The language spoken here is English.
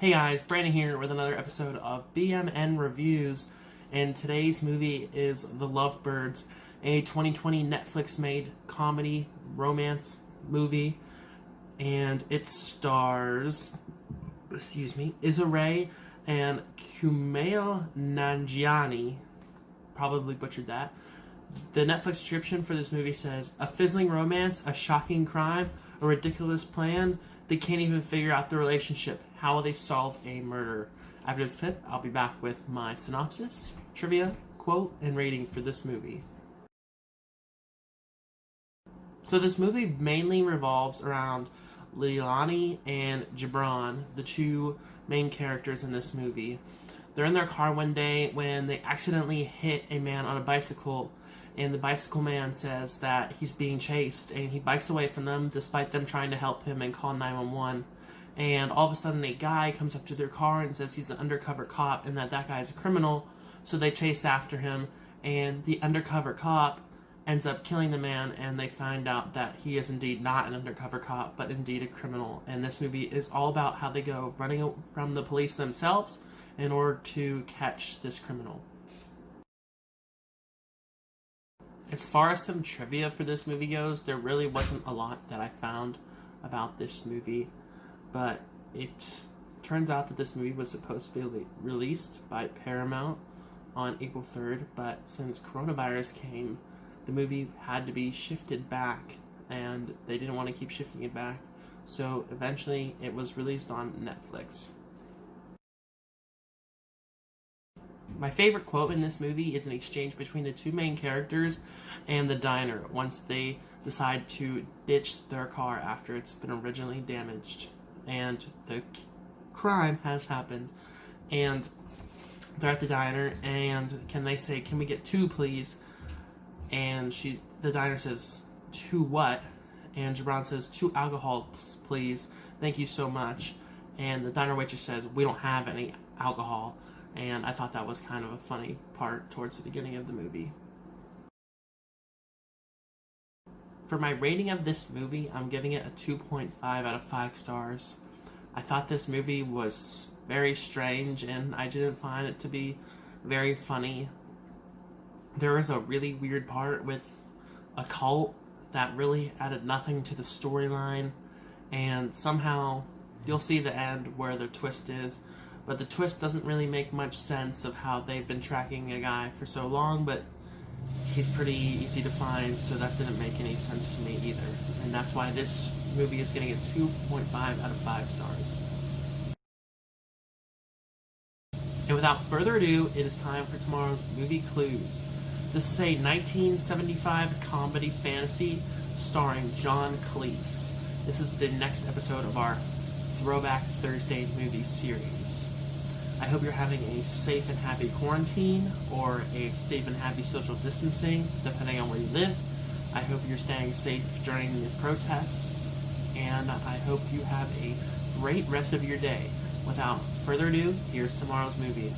Hey guys, Brandon here with another episode of BMN Reviews, and today's movie is The Lovebirds, a 2020 Netflix-made comedy romance movie, and it stars, Issa and Kumail Nanjiani. Probably butchered that. The Netflix description for this movie says, a fizzling romance, a shocking crime, a ridiculous plan. They can't even figure out the relationship. How will they solve a murder? After this clip, I'll be back with my synopsis, trivia, quote, and rating for this movie. So this movie mainly revolves around Leilani and Gibran, the two main characters in this movie. They're in their car one day when they accidentally hit a man on a bicycle, and the bicycle man says that he's being chased, and he bikes away from them despite them trying to help him and call 911. And all of a sudden a guy comes up to their car and says he's an undercover cop and that guy is a criminal, so they chase after him, and the undercover cop ends up killing the man, and they find out that he is indeed not an undercover cop, but indeed a criminal. And this movie is all about how they go running from the police themselves in order to catch this criminal. As far as some trivia for this movie goes, there really wasn't a lot that I found about this movie, but it turns out that this movie was supposed to be released by Paramount on April 3rd, but since coronavirus came, the movie had to be shifted back, and they didn't want to keep shifting it back, so eventually it was released on Netflix. My favorite quote in this movie is an exchange between the two main characters and the diner once they decide to ditch their car after it's been originally damaged and the crime has happened, and they're at the diner and they say, can we get two please? And the diner says, two what? And Gibran says, two alcohols please, thank you so much. And the diner waitress says, we don't have any alcohol. And I thought that was kind of a funny part towards the beginning of the movie. For my rating of this movie, I'm giving it a 2.5 out of 5 stars. I thought this movie was very strange, and I didn't find it to be very funny. There was a really weird part with a cult that really added nothing to the storyline, and somehow you'll see the end where the twist is. But the twist doesn't really make much sense of how they've been tracking a guy for so long, but he's pretty easy to find, so that didn't make any sense to me either. And that's why this movie is getting a 2.5 out of 5 stars. And without further ado, it is time for tomorrow's movie clues. This is a 1975 comedy fantasy starring John Cleese. This is the next episode of our Throwback Thursday movie series. I hope you're having a safe and happy quarantine, or a safe and happy social distancing, depending on where you live. I hope you're staying safe during the protests, and I hope you have a great rest of your day. Without further ado, here's tomorrow's movie.